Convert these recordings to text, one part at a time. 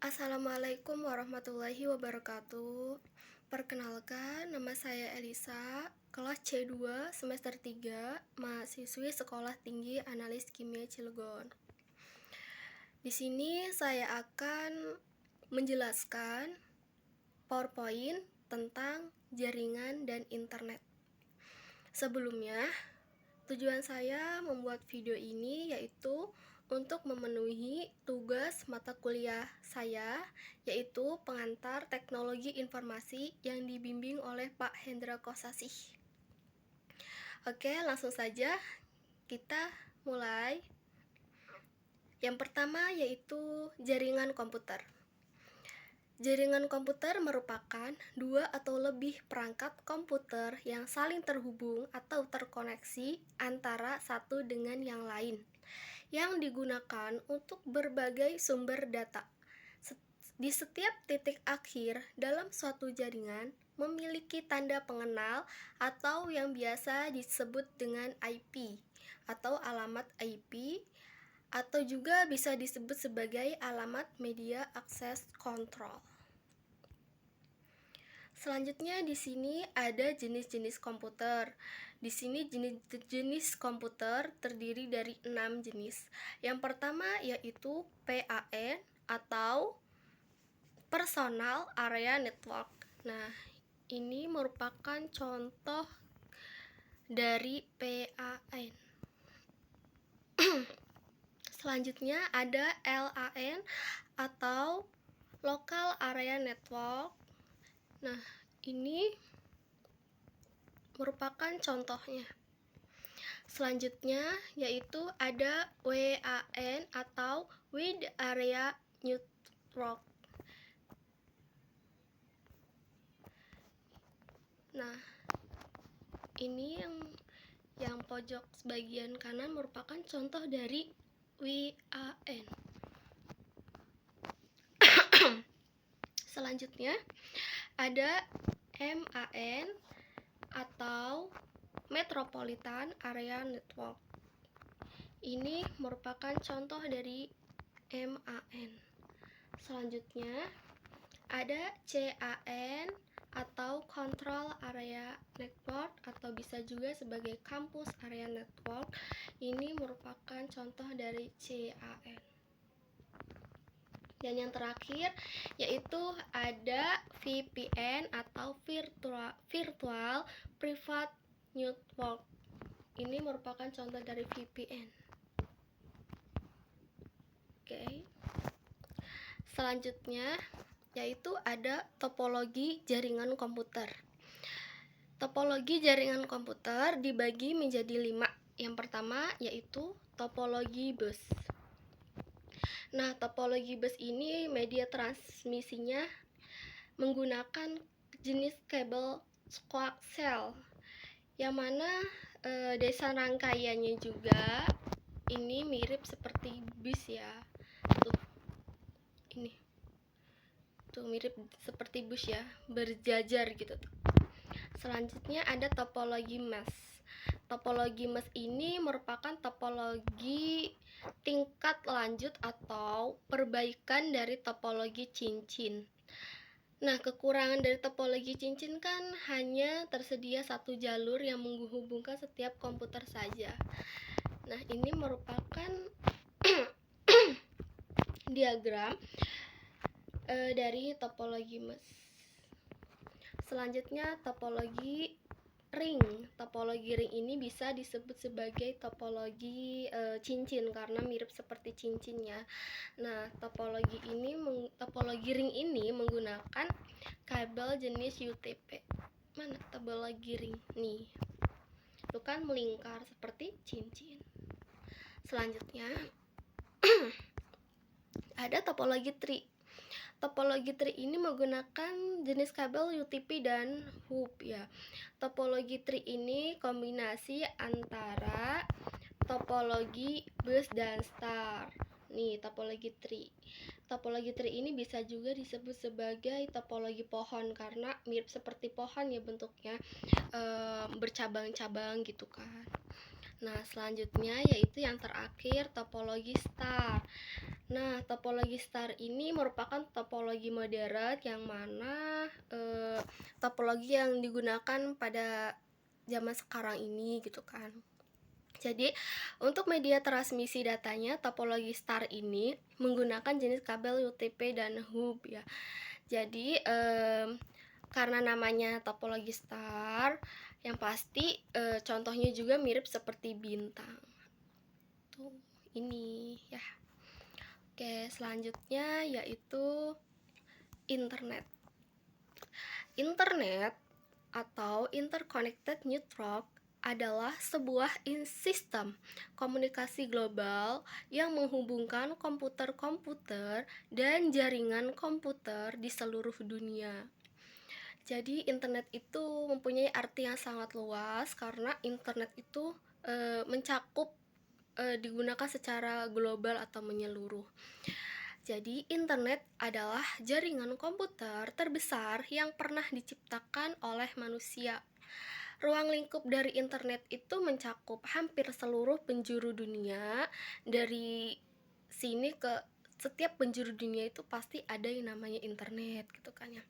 Assalamualaikum warahmatullahi wabarakatuh. Perkenalkan, nama saya Elisa, kelas C2 semester 3, mahasiswi Sekolah Tinggi Analis Kimia Cilegon. Di sini saya akan menjelaskan PowerPoint tentang jaringan dan internet. Sebelumnya, tujuan saya membuat video ini yaitu untuk memenuhi tugas mata kuliah saya, yaitu pengantar teknologi informasi yang dibimbing oleh Pak Hendra Kosasih. Oke, langsung saja kita mulai. Yang pertama yaitu jaringan komputer. Jaringan komputer merupakan dua atau lebih perangkat komputer yang saling terhubung atau terkoneksi antara satu dengan yang lain, yang digunakan untuk berbagai sumber data. Di setiap titik akhir dalam suatu jaringan memiliki tanda pengenal atau yang biasa disebut dengan IP atau alamat IP, atau juga bisa disebut sebagai alamat media access control. Selanjutnya di sini ada jenis-jenis komputer. Di sini jenis komputer terdiri dari 6 jenis. Yang pertama yaitu PAN atau Personal Area Network. Nah, ini merupakan contoh dari PAN. Selanjutnya ada LAN atau Local Area Network. Nah, ini merupakan contohnya. Selanjutnya yaitu ada WAN atau Wide Area Network. Nah, ini yang pojok bagian kanan merupakan contoh dari WAN. Selanjutnya ada MAN atau Metropolitan Area Network. Ini merupakan contoh dari MAN. Selanjutnya ada CAN atau Control Area Network atau bisa juga sebagai Campus Area Network. Ini merupakan contoh dari CAN. Dan yang terakhir yaitu ada VPN atau Virtual Private Network. Ini merupakan contoh dari VPN. Oke. Selanjutnya yaitu ada topologi jaringan komputer. Topologi jaringan komputer dibagi menjadi 5. Yang pertama yaitu topologi bus. Nah, topologi bus ini media transmisinya menggunakan jenis kabel coaxial, yang mana desain rangkaiannya juga ini mirip seperti bus ya. Tuh mirip seperti bus ya, berjajar gitu tuh. Selanjutnya ada topologi mesh. Topologi mesh ini merupakan topologi tingkat lanjut atau perbaikan dari topologi cincin. Nah, kekurangan dari topologi cincin kan hanya tersedia satu jalur yang menghubungkan setiap komputer saja. Nah, ini merupakan diagram dari topologi mesh. Selanjutnya topologi ring. Topologi ring ini bisa disebut sebagai topologi cincin karena mirip seperti cincinnya. Nah, topologi ring ini menggunakan kabel jenis UTP. Mana topologi ring? Nih. Itu kan melingkar seperti cincin. Selanjutnya ada topologi tree. Topologi tree ini menggunakan jenis kabel UTP dan hub ya. Topologi tree ini kombinasi antara topologi bus dan star. Nih, topologi tree. Topologi tree ini bisa juga disebut sebagai topologi pohon karena mirip seperti pohon ya bentuknya, bercabang-cabang gitu kan. Nah, selanjutnya yaitu yang terakhir topologi star. Nah, topologi star ini merupakan topologi modern yang mana topologi yang digunakan pada zaman sekarang ini gitu kan. Jadi, untuk media transmisi datanya, topologi star ini menggunakan jenis kabel UTP dan hub ya. Jadi, karena namanya topologi star, yang pasti contohnya juga mirip seperti bintang. Tuh, ini ya. Oke, selanjutnya yaitu internet. Internet atau Interconnected Network adalah sebuah sistem komunikasi global yang menghubungkan komputer-komputer dan jaringan komputer di seluruh dunia. Jadi internet itu mempunyai arti yang sangat luas karena internet itu mencakup digunakan secara global atau menyeluruh. Jadi, internet adalah jaringan komputer terbesar yang pernah diciptakan oleh manusia. Ruang lingkup dari internet itu mencakup hampir seluruh penjuru dunia. Dari sini ke setiap penjuru dunia itu pasti ada yang namanya internet gitu kan ya.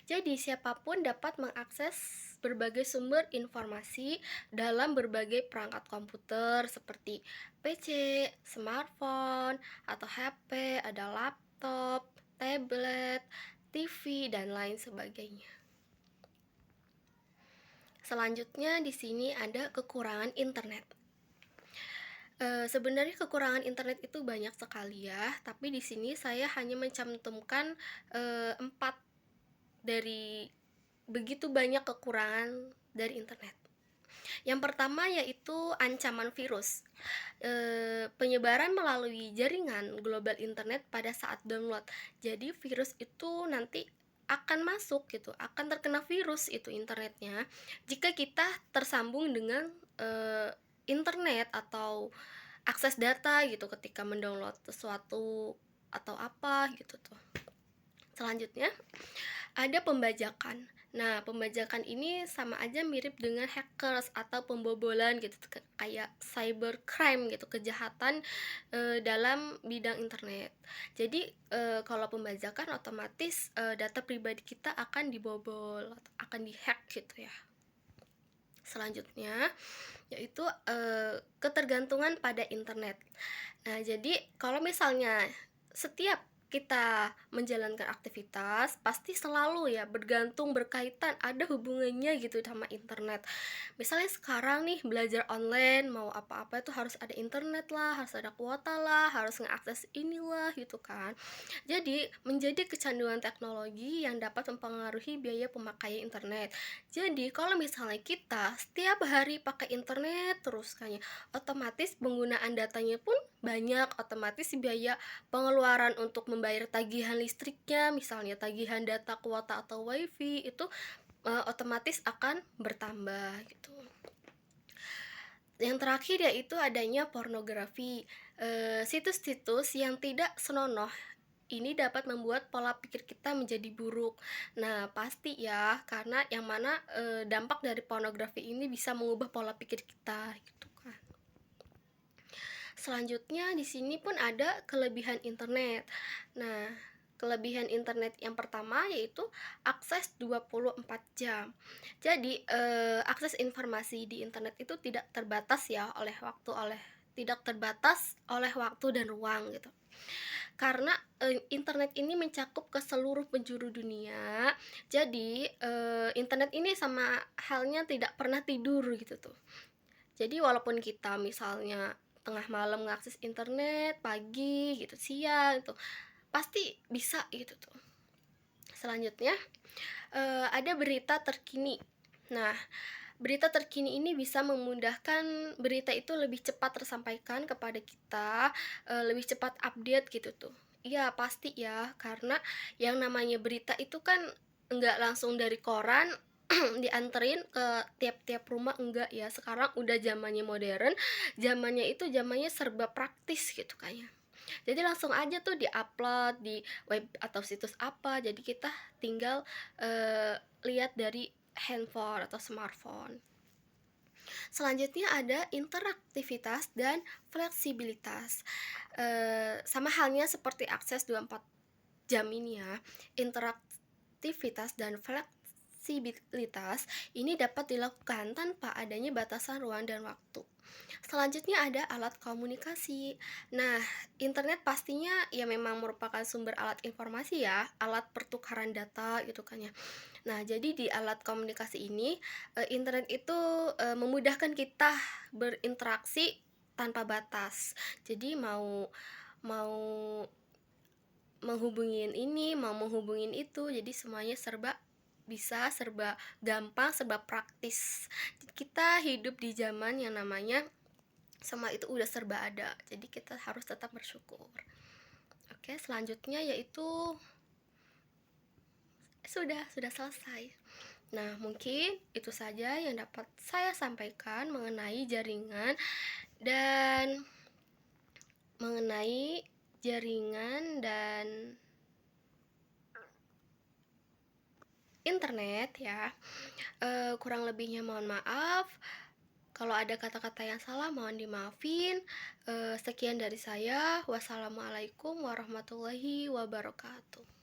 Jadi siapapun dapat mengakses berbagai sumber informasi dalam berbagai perangkat komputer seperti PC, smartphone, atau HP, ada laptop, tablet, TV, dan lain sebagainya. Selanjutnya di sini ada kekurangan internet. Sebenarnya kekurangan internet itu banyak sekali ya, tapi di sini saya hanya mencantumkan 4 dari begitu banyak kekurangan dari internet. Yang pertama yaitu ancaman virus. Penyebaran melalui jaringan global internet pada saat download. Jadi virus itu nanti akan masuk gitu, akan terkena virus itu internetnya jika kita tersambung dengan internet atau akses data gitu ketika mendownload sesuatu atau apa gitu tuh. Selanjutnya ada pembajakan. Nah, pembajakan ini sama aja mirip dengan hackers atau pembobolan gitu, kayak cybercrime gitu, kejahatan dalam bidang internet. Jadi, kalau pembajakan otomatis data pribadi kita akan dibobol, akan dihack gitu ya. Selanjutnya yaitu ketergantungan pada internet. Nah, jadi kalau misalnya setiap kita menjalankan aktivitas pasti selalu ya bergantung, berkaitan, ada hubungannya gitu sama internet. Misalnya sekarang nih belajar online, mau apa-apa itu harus ada internet lah, harus ada kuota lah, harus ngeakses inilah gitu kan. Jadi menjadi kecanduan teknologi yang dapat mempengaruhi biaya pemakaian internet. Jadi kalau misalnya kita setiap hari pakai internet terus kayaknya, otomatis penggunaan datanya pun banyak, otomatis biaya pengeluaran untuk membayar tagihan listriknya, misalnya tagihan data, kuota, atau wifi itu otomatis akan bertambah gitu. Yang terakhir yaitu adanya pornografi. Situs-situs yang tidak senonoh ini dapat membuat pola pikir kita menjadi buruk. Nah, pasti ya, karena yang mana dampak dari pornografi ini bisa mengubah pola pikir kita gitu kan. Selanjutnya di sini pun ada kelebihan internet. Nah, kelebihan internet yang pertama yaitu akses 24 jam. Jadi, akses informasi di internet itu tidak terbatas ya tidak terbatas oleh waktu dan ruang gitu. Karena internet ini mencakup ke seluruh penjuru dunia. Jadi, internet ini sama halnya tidak pernah tidur gitu tuh. Jadi walaupun kita misalnya tengah malam ngakses internet, pagi gitu, siang gitu, pasti bisa gitu tuh. Selanjutnya ada berita terkini. Nah, berita terkini ini bisa memudahkan berita itu lebih cepat tersampaikan kepada kita, lebih cepat update gitu tuh. Iya pasti ya, karena yang namanya berita itu kan nggak langsung dari koran dianterin ke tiap-tiap rumah, enggak ya. Sekarang udah zamannya modern, zamannya serba praktis gitu kayaknya. Jadi langsung aja tuh di-upload di web atau situs apa, jadi kita tinggal lihat dari handphone atau smartphone. Selanjutnya ada interaktivitas dan fleksibilitas. Sama halnya seperti akses 24 jam ini ya. Interaktivitas dan fleksibilitas ini dapat dilakukan tanpa adanya batasan ruang dan waktu. Selanjutnya ada alat komunikasi. Nah, internet pastinya ya memang merupakan sumber alat informasi ya, alat pertukaran data gitu kan ya. Nah, jadi di alat komunikasi ini, internet itu, memudahkan kita berinteraksi tanpa batas. Jadi mau mau menghubungin ini, mau menghubungin itu, jadi semuanya serba bisa, serba gampang, serba praktis. Kita hidup di zaman yang namanya semua itu udah serba ada, jadi kita harus tetap bersyukur. Oke, selanjutnya yaitu sudah selesai. Nah, mungkin itu saja yang dapat saya sampaikan mengenai jaringan dan mengenai internet ya. Kurang lebihnya mohon maaf. Kalau ada kata-kata yang salah mohon dimaafin. Sekian dari saya. Wassalamualaikum warahmatullahi wabarakatuh.